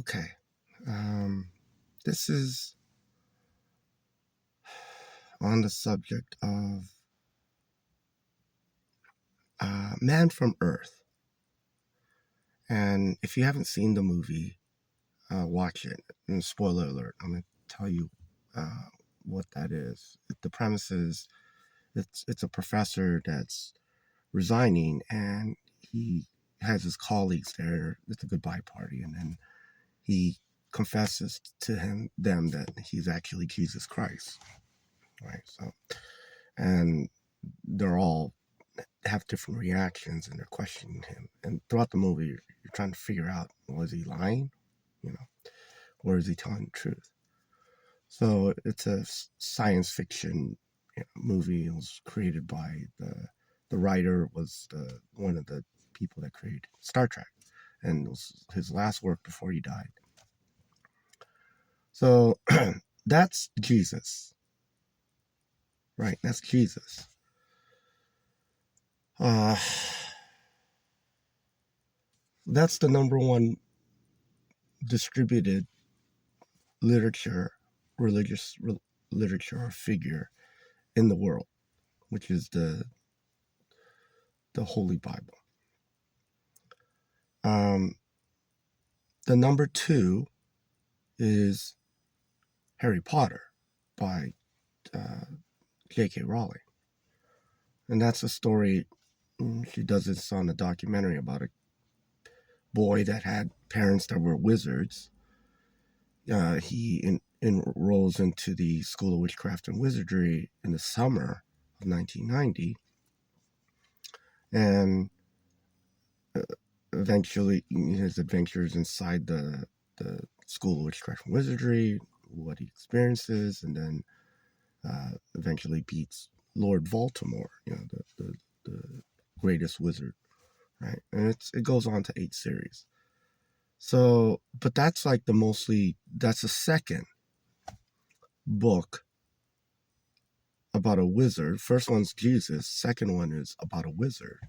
Okay. This is on the subject of Man from Earth. And if you haven't seen the movie, watch it. And spoiler alert, I'm going to tell you what that is. The premise is it's a professor that's resigning, and he has his colleagues there. It's a goodbye party, and then he confesses to them that he's actually Jesus Christ, right? So, and they're all have different reactions, and they're questioning him. And throughout the movie, you're trying to figure out, was he lying, or is he telling the truth? So it's a science fiction movie. It was created by the writer was one of the people that created Star Trek, and it was his last work before he died. So that's Jesus, right? That's Jesus. That's the number one distributed religious literature or figure in the world, which is the Holy Bible. The number two is Harry Potter by J.K. Rowling. And that's a story, she does this on a documentary about a boy that had parents that were wizards. He enrolls into the School of Witchcraft and Wizardry in the summer of 1990. And eventually, his adventures inside the School of Witchcraft and Wizardry, what he experiences, and then eventually beats Lord Voldemort, the greatest wizard, right? And it goes on to 8 series. So, but that's like that's the second book about a wizard. First one's Jesus, second one is about a wizard,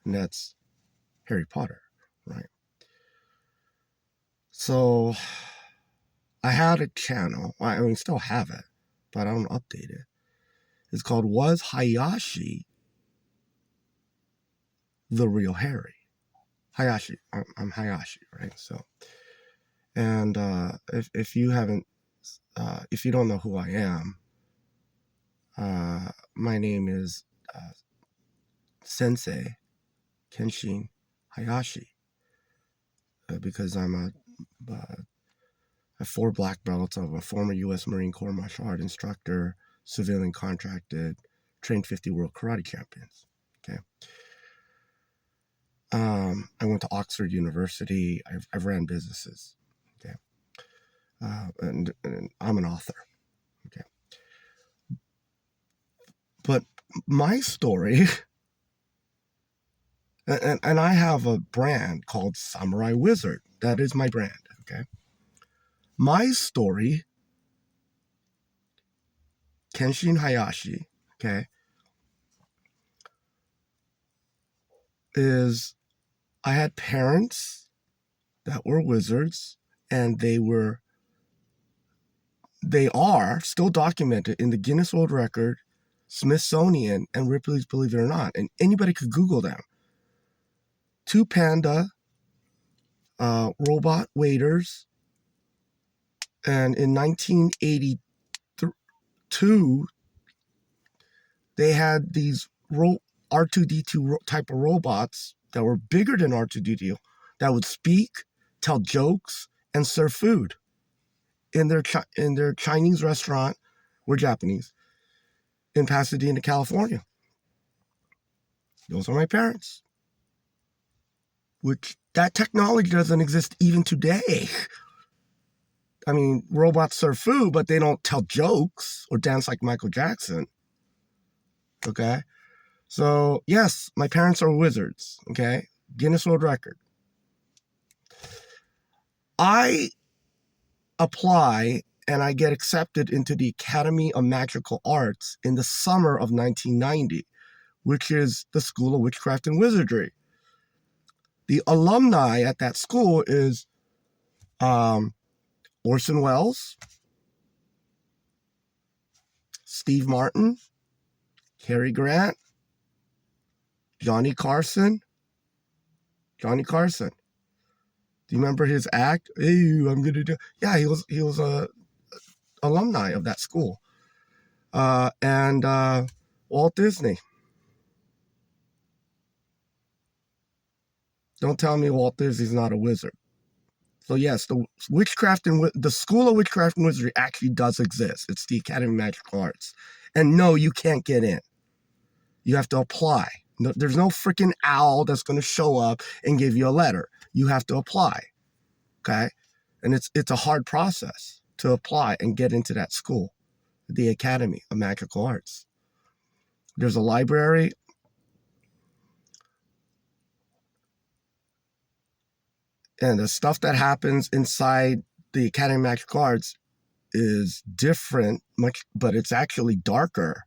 and that's Harry Potter, right? So I had a channel, still have it, but I don't update it. It's called Was Hayashi the Real Harry? Hayashi, I'm Hayashi, right? So, and if you haven't, if you don't know who I am, my name is Sensei Kenshin Hayashi, because I'm a 4 black belts. I'm a former U.S. Marine Corps martial art instructor, civilian contracted, trained 50 world karate champions. Okay. I went to Oxford University. I've ran businesses. Okay. And I'm an author. Okay. But my story, and I have a brand called Samurai Wizard. That is my brand. Okay. My story, Kenshin Hayashi, okay, is I had parents that were wizards, and they are still documented in the Guinness World Record, Smithsonian, and Ripley's Believe It or Not, and anybody could Google them. 2 panda robot waiters, and in 1982, they had these R2-D2 type of robots that were bigger than R2-D2 that would speak, tell jokes, and serve food in their Chinese restaurant, or Japanese, in Pasadena, California. Those are my parents. Which, that technology doesn't exist even today. I mean, robots serve food, but they don't tell jokes or dance like Michael Jackson. Okay? So, yes, my parents are wizards. Okay? Guinness World Record. I apply and I get accepted into the Academy of Magical Arts in the summer of 1990, which is the School of Witchcraft and Wizardry. The alumni at that school is Orson Welles, Steve Martin, Cary Grant, Johnny Carson. Johnny Carson. Do you remember his act? Hey, I'm gonna do. Yeah, he was a alumni of that school. And Walt Disney. Don't tell me Walt Disney's not a wizard. So yes, the School of Witchcraft and Wizardry actually does exist. It's the Academy of Magical Arts. And no, you can't get in. You have to apply. No, there's no freaking owl that's going to show up and give you a letter. You have to apply. Okay? And it's a hard process to apply and get into that school, the Academy of Magical Arts. There's a library. And the stuff that happens inside the Academy of Magical Arts is different, but it's actually darker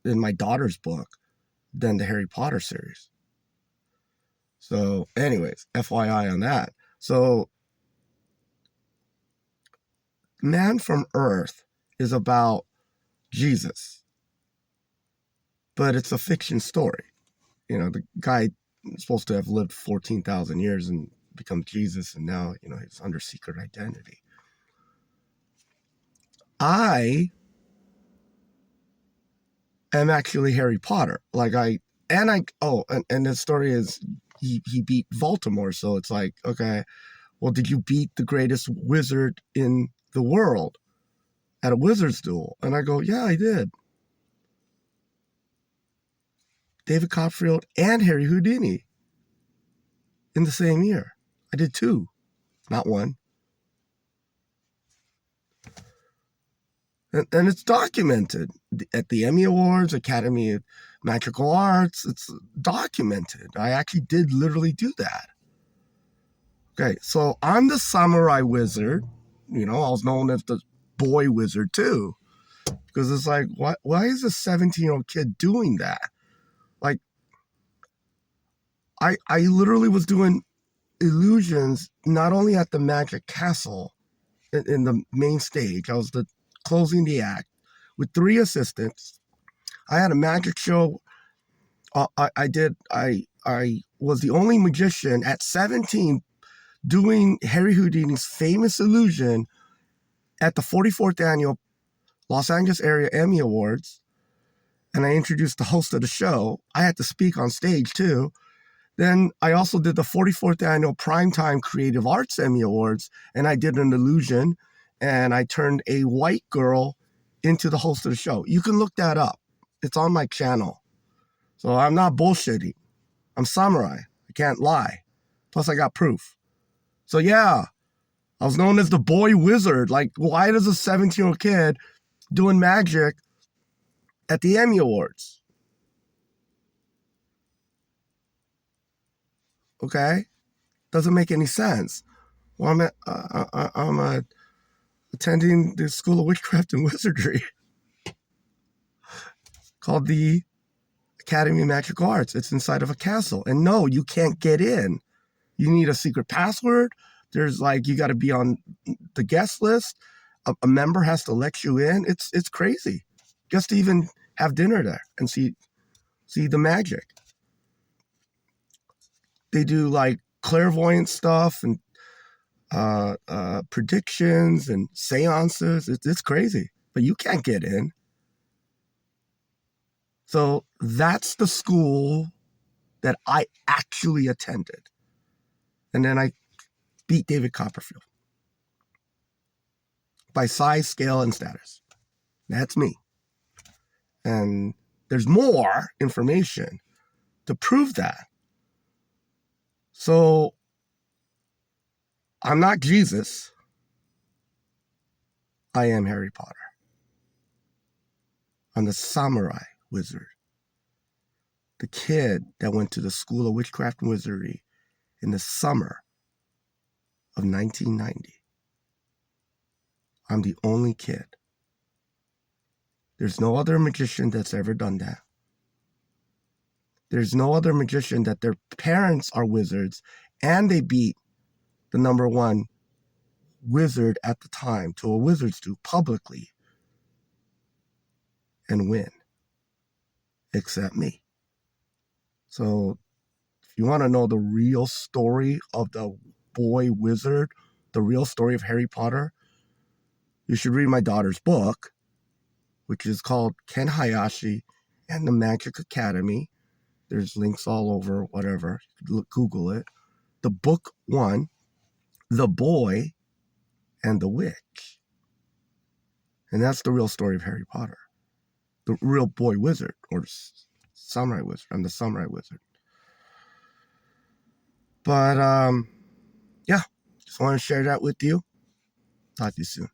in my daughter's book than the Harry Potter series. So, anyways, FYI on that. So, Man from Earth is about Jesus, but it's a fiction story. You know, the guy is supposed to have lived 14,000 years and become Jesus, and now, you know, he's under secret identity. I am actually Harry Potter. And the story is he beat Voldemort, so it's like, okay, well, did you beat the greatest wizard in the world at a wizard's duel? And I go, yeah, I did. David Copperfield and Harry Houdini in the same year. I did 2, not 1. And it's documented at the Emmy Awards, Academy of Magical Arts. It's documented. I actually did literally do that. Okay, so I'm the samurai wizard. You know, I was known as the boy wizard too. Because it's like, why is a 17-year-old kid doing that? Like, I literally was doing illusions not only at the Magic Castle in the main stage. I was closing the act with 3 assistants. I had a magic show. I was the only magician at 17 doing Harry Houdini's famous illusion at the 44th annual Los Angeles Area Emmy Awards. And I introduced the host of the show. I had to speak on stage too. Then I also did the 44th annual Primetime Creative Arts Emmy Awards, and I did an illusion, and I turned a white girl into the host of the show. You can look that up. It's on my channel. So I'm not bullshitting. I'm samurai. I can't lie. Plus I got proof. So yeah, I was known as the boy wizard. Like, why does a 17-year-old kid doing magic at the Emmy Awards? Okay? Doesn't make any sense. Well, I'm attending the School of Witchcraft and Wizardry called the Academy of Magical Arts. It's inside of a castle. And no, you can't get in. You need a secret password. There's like, you got to be on the guest list. A member has to let you in. It's crazy. Just to even have dinner there and see the magic. They do like clairvoyant stuff and predictions and seances. It's crazy, but you can't get in. So that's the school that I actually attended. And then I beat David Copperfield by size, scale, and status. That's me. And there's more information to prove that. So I'm not Jesus. I am Harry Potter. I'm the samurai wizard. The kid that went to the School of Witchcraft and Wizardry in the summer of 1990. I'm the only kid. There's no other magician that's ever done that. There's no other magician that their parents are wizards and they beat the #1 wizard at the time to a wizards do publicly and win, except me. So if you want to know the real story of the boy wizard, the real story of Harry Potter, you should read my daughter's book, which is called Ken Hayashi and the Magic Academy. There's links all over, whatever. Google it. The book 1, The Boy and the Witch. And that's the real story of Harry Potter. The real boy wizard, or samurai wizard. I'm the samurai wizard. But, yeah, just want to share that with you. Talk to you soon.